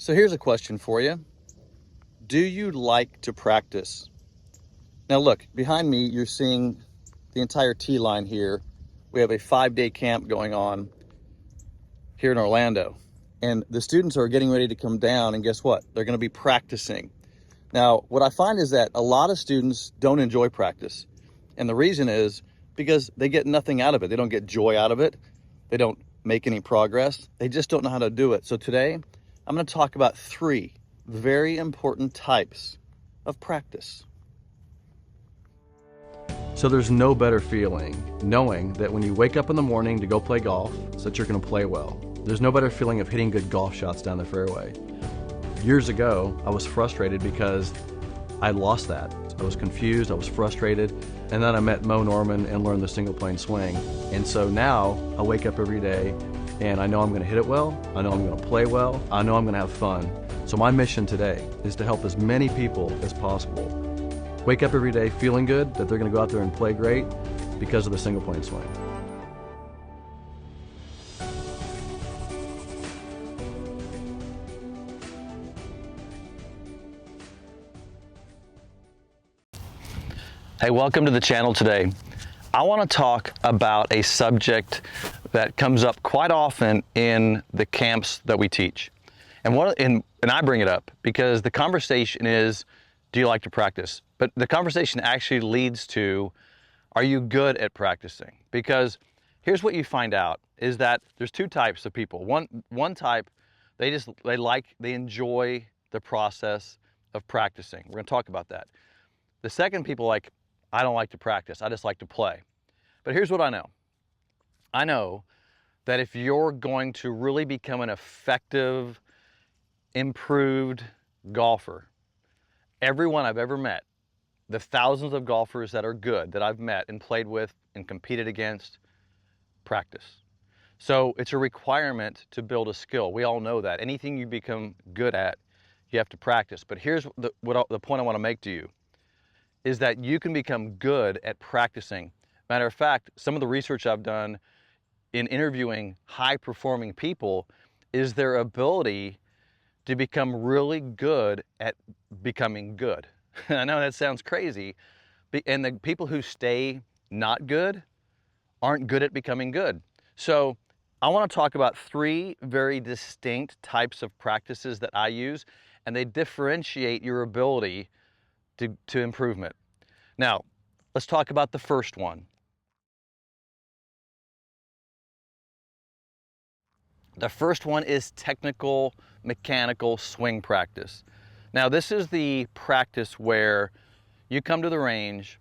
So here's a question for you. Do you like to practice? Now look, behind me, you're seeing the entire T line here. We have a 5-day camp going on here in Orlando. And the students are getting ready to come down, and guess what? They're gonna be practicing. Now, what I find is that a lot of students don't enjoy practice. And the reason is because they get nothing out of it. They don't get joy out of it. They don't make any progress. They just don't know how to do it. So today, I'm going to talk about 3 very important types of practice. So there's no better feeling knowing that when you wake up in the morning to go play golf, so that you're going to play well. There's no better feeling of hitting good golf shots down the fairway. Years ago, I was frustrated because I lost that. I was confused, I was frustrated, and then I met Mo Norman and learned the single plane swing. And so now I wake up every day and I know I'm going to hit it well, I know I'm going to play well, I know I'm going to have fun. So my mission today is to help as many people as possible wake up every day feeling good that they're going to go out there and play great because of the single plane swing. Hey, welcome to the channel today. I want to talk about a subject that comes up quite often in the camps that we teach. And I bring it up because the conversation is, do you like to practice? But the conversation actually leads to, are you good at practicing? Because here's what you find out is that there's 2 types of people. One type, they enjoy the process of practicing. We're going to talk about that. The second people I don't like to practice, I just like to play. But here's what I know. I know that if you're going to really become an effective, improved golfer, everyone I've ever met, the thousands of golfers that are good that I've met and played with and competed against, practice. So it's a requirement to build a skill. We all know that. Anything you become good at, you have to practice. But here's the point I want to make to you, is that you can become good at practicing. Matter of fact, some of the research I've done in interviewing high-performing people is their ability to become really good at becoming good. I know that sounds crazy, and the people who stay not good aren't good at becoming good. So I want to talk about 3 very distinct types of practices that I use, and they differentiate your ability to improvement. Now, let's talk about the first one. The first one is technical mechanical swing practice. Now, this is the practice where you come to the range,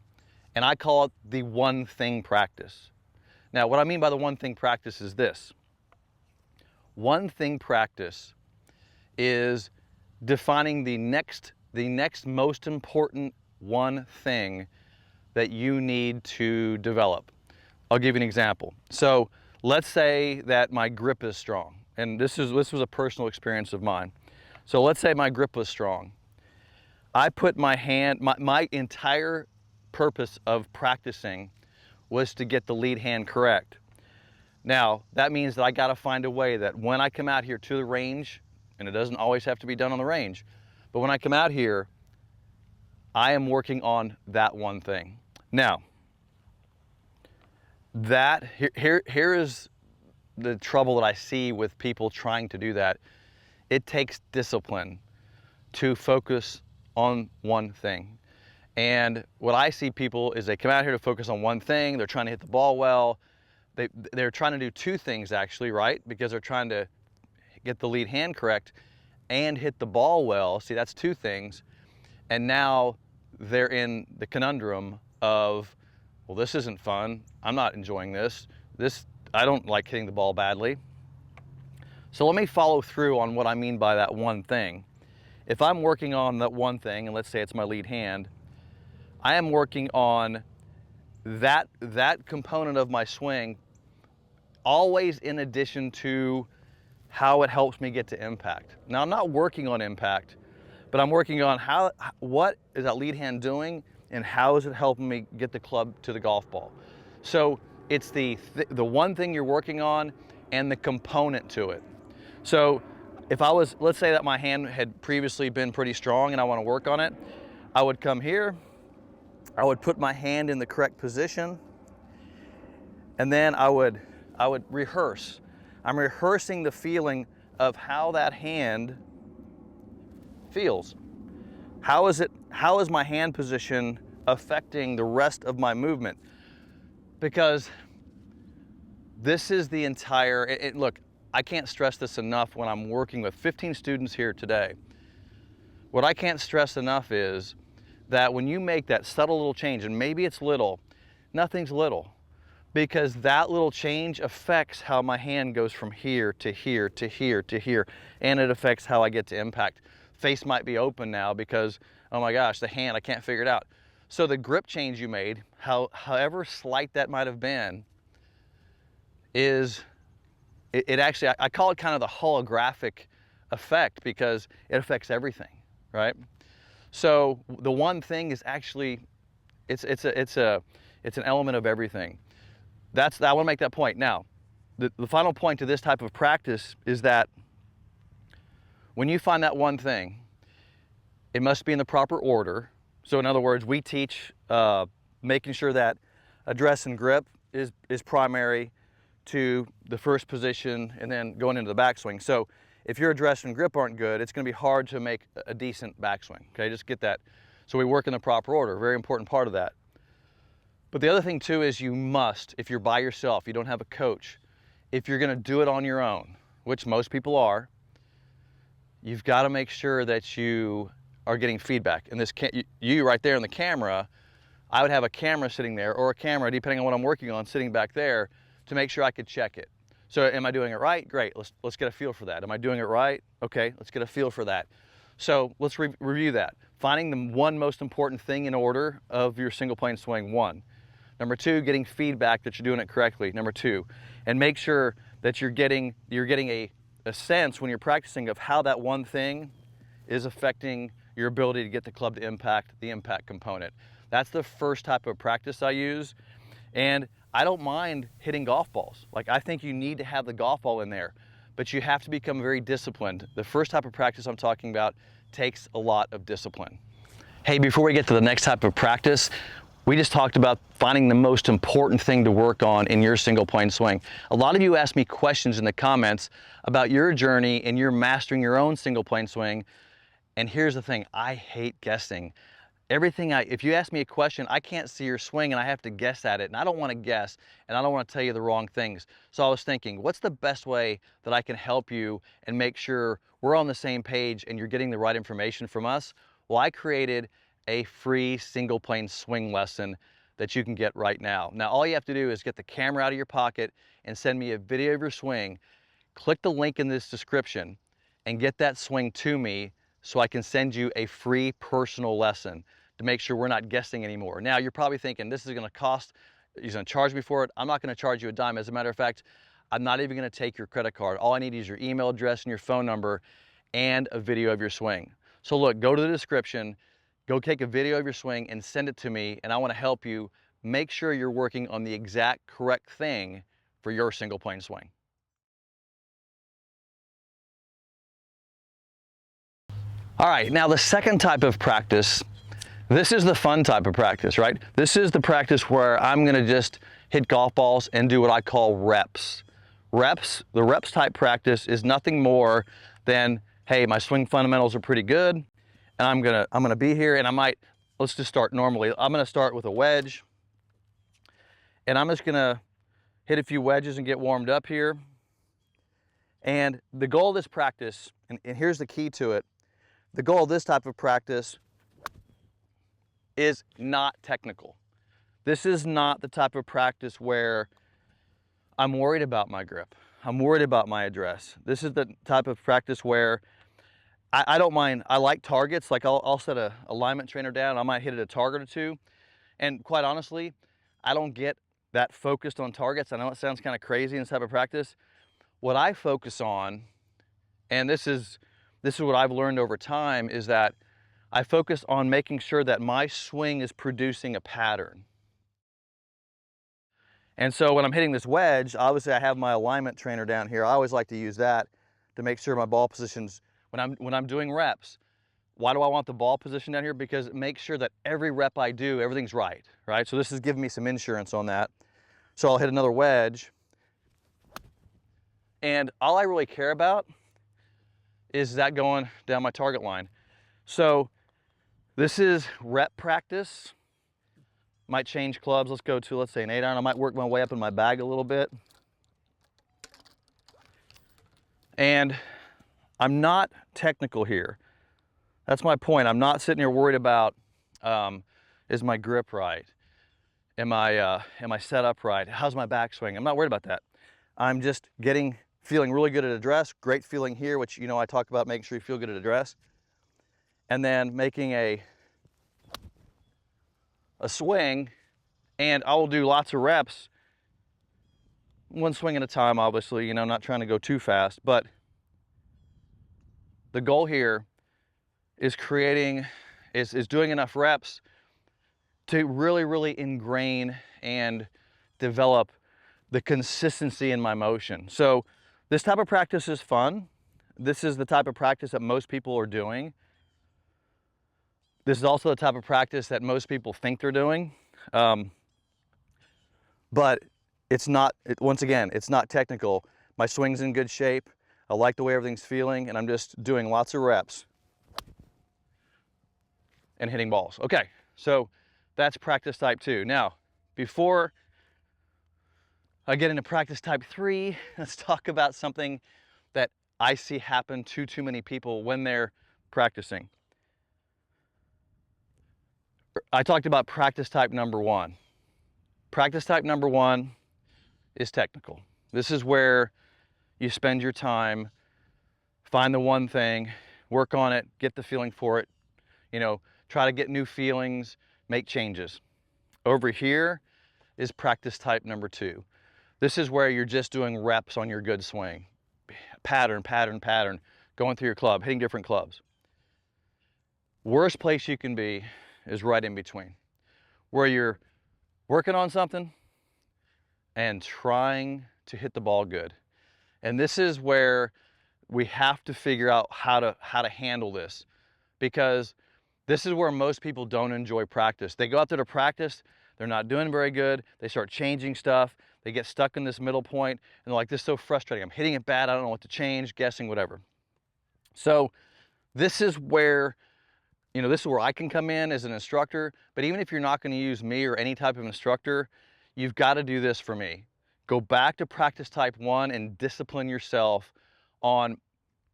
and I call it the one thing practice. Now, what I mean by the one thing practice is this. One thing practice is defining the next most important one thing that you need to develop. I'll give you an example. So let's say that my grip is strong, and this was a personal experience of mine. So let's say my grip was strong. I put my hand, my entire purpose of practicing was to get the lead hand correct. Now, that means that I got to find a way that when I come out here to the range, and it doesn't always have to be done on the range, but when I come out here, I am working on that one thing. Now, here is the trouble that I see with people trying to do that. It takes discipline to focus on one thing. And what I see people is they come out here to focus on one thing. They're trying to hit the ball well. They're trying to do 2 things actually, right? Because they're trying to get the lead hand correct and hit the ball well. See, that's 2 things. And now they're in the conundrum of, well, this isn't fun. I'm not enjoying this. I don't like hitting the ball badly. So let me follow through on what I mean by that one thing. If I'm working on that one thing, and let's say it's my lead hand, I am working on that component of my swing always in addition to how it helps me get to impact. Now, I'm not working on impact, but I'm working on what is that lead hand doing and how is it helping me get the club to the golf ball. So it's the one thing you're working on and the component to it. So if I was, let's say that my hand had previously been pretty strong and I want to work on it, I would come here, I would put my hand in the correct position, and then I would rehearse. I'm rehearsing the feeling of how that hand feels. How is my hand position affecting the rest of my movement? Because this is the entire, look, I can't stress this enough when I'm working with 15 students here today. What I can't stress enough is that when you make that subtle little change, and maybe it's little, nothing's little, because that little change affects how my hand goes from here to here to here to here, and it affects how I get to impact. Face might be open now because, oh my gosh, the hand, I can't figure it out. So the grip change you made, however slight that might have been, it actually, I call it kind of the holographic effect because it affects everything, right? So the one thing is actually, it's an element of everything. I want to make that point. Now, the final point to this type of practice is that when you find that one thing, it must be in the proper order. So in other words, we teach making sure that address and grip is primary to the first position and then going into the backswing. So if your address and grip aren't good, it's going to be hard to make a decent backswing. Okay, just get that. So we work in the proper order, very important part of that. But the other thing too is you must, if you're by yourself, you don't have a coach, if you're going to do it on your own, which most people are, you've got to make sure that you are getting feedback. And this you right there in the camera, I would have a camera sitting there, or a camera, depending on what I'm working on, sitting back there to make sure I could check it. So am I doing it right? Great, let's get a feel for that. Am I doing it right? Okay, let's get a feel for that. So let's review that. Finding the one most important thing in order of your single plane swing, one. Number two, getting feedback that you're doing it correctly, number two. And make sure that you're getting a sense when you're practicing of how that one thing is affecting your ability to get the club to impact, the impact component. That's the first type of practice I use. And I don't mind hitting golf balls. Like, I think you need to have the golf ball in there, but you have to become very disciplined. The first type of practice I'm talking about takes a lot of discipline. Hey, before we get to the next type of practice, we just talked about finding the most important thing to work on in your single plane swing. A lot of you asked me questions in the comments about your journey and your mastering your own single plane swing. And here's the thing, I hate guessing. If you ask me a question, I can't see your swing and I have to guess at it, and I don't want to guess, and I don't want to tell you the wrong things. So I was thinking, what's the best way that I can help you and make sure we're on the same page and you're getting the right information from us? Well, I created a free single plane swing lesson that you can get right now. Now, all you have to do is get the camera out of your pocket and send me a video of your swing. Click the link in this description and get that swing to me so I can send you a free personal lesson to make sure we're not guessing anymore. Now, you're probably thinking, this is gonna cost, he's gonna charge me for it. I'm not gonna charge you a dime. As a matter of fact, I'm not even gonna take your credit card. All I need is your email address and your phone number and a video of your swing. So look, go to the description, go take a video of your swing and send it to me, and I wanna help you make sure you're working on the exact correct thing for your single plane swing. All right, now the second type of practice, this is the fun type of practice, right? This is the practice where I'm gonna just hit golf balls and do what I call reps. The reps type practice is nothing more than, hey, my swing fundamentals are pretty good, and I'm gonna be here, and let's just start normally. I'm gonna start with a wedge, and I'm just gonna hit a few wedges and get warmed up here. And the goal of this practice, and here's the key to it, the goal of this type of practice is not technical. This is not the type of practice where I'm worried about my grip. I'm worried about my address. This is the type of practice where I don't mind. I like targets. Like I'll set a alignment trainer down. I might hit it a target or two. And quite honestly, I don't get that focused on targets. I know it sounds kind of crazy in this type of practice. What I focus on, and this is what I've learned over time, is that I focus on making sure that my swing is producing a pattern. And so when I'm hitting this wedge, obviously I have my alignment trainer down here. I always like to use that to make sure my ball position's, when I'm doing reps, why do I want the ball position down here? Because it makes sure that every rep I do, everything's right? So this is giving me some insurance on that. So I'll hit another wedge. And all I really care about is that going down my target line. So this is rep practice. Might change clubs. Let's go to, let's say, an 8-iron. I might work my way up in my bag a little bit. And I'm not technical here. That's my point. I'm not sitting here worried about, is my grip right? Am I set up right? How's my backswing? I'm not worried about that. I'm just feeling really good at address, great feeling here, which, I talk about making sure you feel good at address. And then making a swing, and I will do lots of reps, one swing at a time, obviously, not trying to go too fast, but the goal here is doing enough reps to really, really ingrain and develop the consistency in my motion. So this type of practice is fun. This is the type of practice that most people are doing. This is also the type of practice that most people think they're doing. But it's not, once again, it's not technical. My swing's in good shape. I like the way everything's feeling, and I'm just doing lots of reps and hitting balls. Okay, so that's practice type 2. Now, before I get into practice type 3, let's talk about something that I see happen to too many people when they're practicing. I talked about practice type number 1. Practice type number 1 is technical. This is where you spend your time, find the one thing, work on it, get the feeling for it, try to get new feelings, make changes. Over here is practice type number 2. This is where you're just doing reps on your good swing. Pattern, pattern, pattern, going through your club, hitting different clubs. Worst place you can be is right in between, where you're working on something and trying to hit the ball good. And this is where we have to figure out how to handle this, because this is where most people don't enjoy practice. They go out there to practice, they're not doing very good, they start changing stuff, they get stuck in this middle point, and they're like, this is so frustrating, I'm hitting it bad, I don't know what to change, guessing, whatever. So this is where, this is where I can come in as an instructor, but even if you're not going to use me or any type of instructor, you've got to do this for me. Go back to practice type 1 and discipline yourself on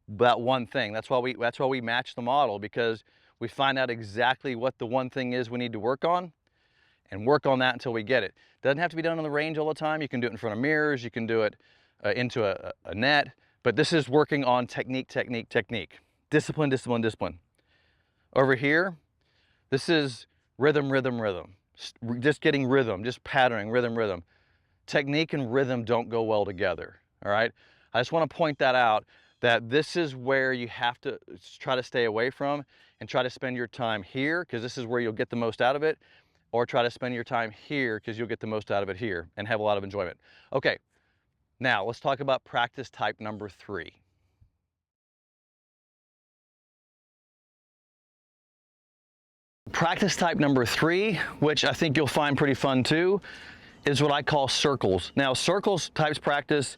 that one thing. That's why we match the model, because we find out exactly what the one thing is we need to work on, and work on that until we get it. Doesn't have to be done on the range all the time. You can do it in front of mirrors, you can do it into a net, but this is working on technique, technique, technique. Discipline, discipline, discipline. Over here, this is rhythm, rhythm, rhythm. Just getting rhythm, just patterning, rhythm, rhythm. Technique and rhythm don't go well together, all right? I just want to point that out, that this is where you have to try to stay away from, and try to spend your time here, because this is where you'll get the most out of it, or try to spend your time here because you'll get the most out of it here and have a lot of enjoyment. Okay, now let's talk about practice type number 3. Practice type number 3, which I think you'll find pretty fun too, is what I call circles. Now, circles types practice,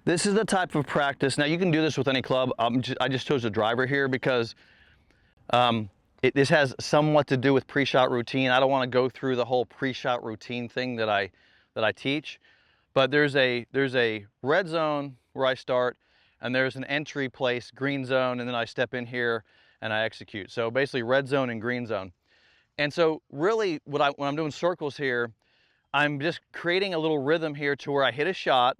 this is the type of practice. Now, you can do this with any club. I just chose a driver here because this has somewhat to do with pre-shot routine. I don't want to go through the whole pre-shot routine thing that I teach, but there's a red zone where I start, and there's an entry place, green zone, and then I step in here and I execute. So basically red zone and green zone. And so really when I'm doing circles here, I'm just creating a little rhythm here to where I hit a shot.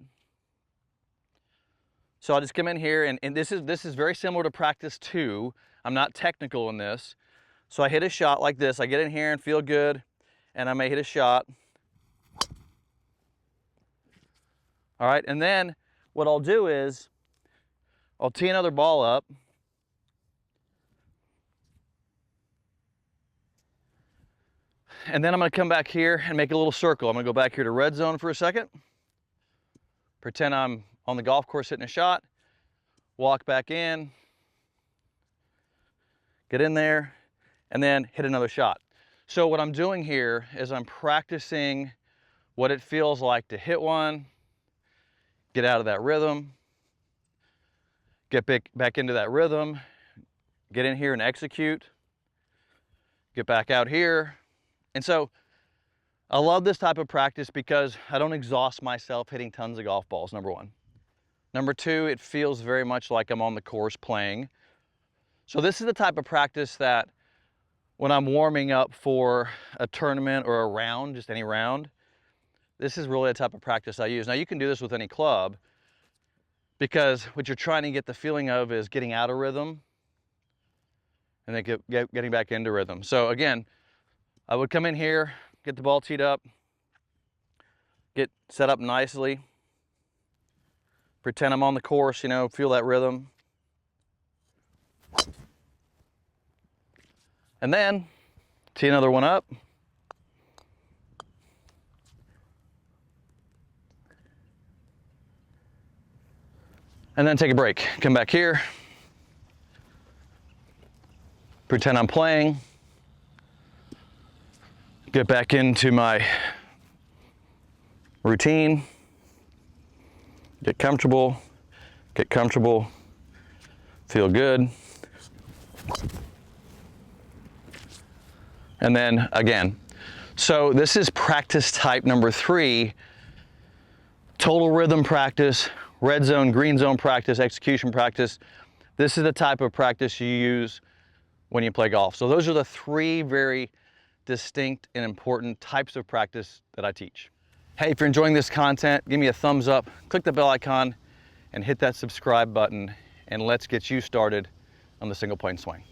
So I'll just come in here, and this is very similar to practice 2. I'm not technical in this. So I hit a shot like this. I get in here and feel good, and I may hit a shot. All right, and then what I'll do is I'll tee another ball up. And then I'm going to come back here and make a little circle. I'm going to go back here to red zone for a second. Pretend I'm on the golf course hitting a shot. walk back in, get in there, and then hit another shot. So what I'm doing here is I'm practicing what it feels like to hit one, get out of that rhythm, get back into that rhythm, get in here and execute, get back out here. And so I love this type of practice because I don't exhaust myself hitting tons of golf balls, number one. Number two, it feels very much like I'm on the course playing. So this is the type of practice that when I'm warming up for a tournament or a round, just any round, this is really the type of practice I use. Now you can do this with any club because what you're trying to get the feeling of is getting out of rhythm and then getting back into rhythm. So again, I would come in here, get the ball teed up, get set up nicely, pretend I'm on the course, you know, feel that rhythm. And then tee another one up. And then take a break. Come back here. Pretend I'm playing. Get back into my routine. Get comfortable. Feel good. And then again. So this is practice type number 3. Total rhythm practice, red zone, green zone practice, execution practice. This is the type of practice you use when you play golf. So those are the 3 very distinct and important types of practice that I teach. Hey, if you're enjoying this content, give me a thumbs up, click the bell icon, and hit that subscribe button, and let's get you started on the single plane swing.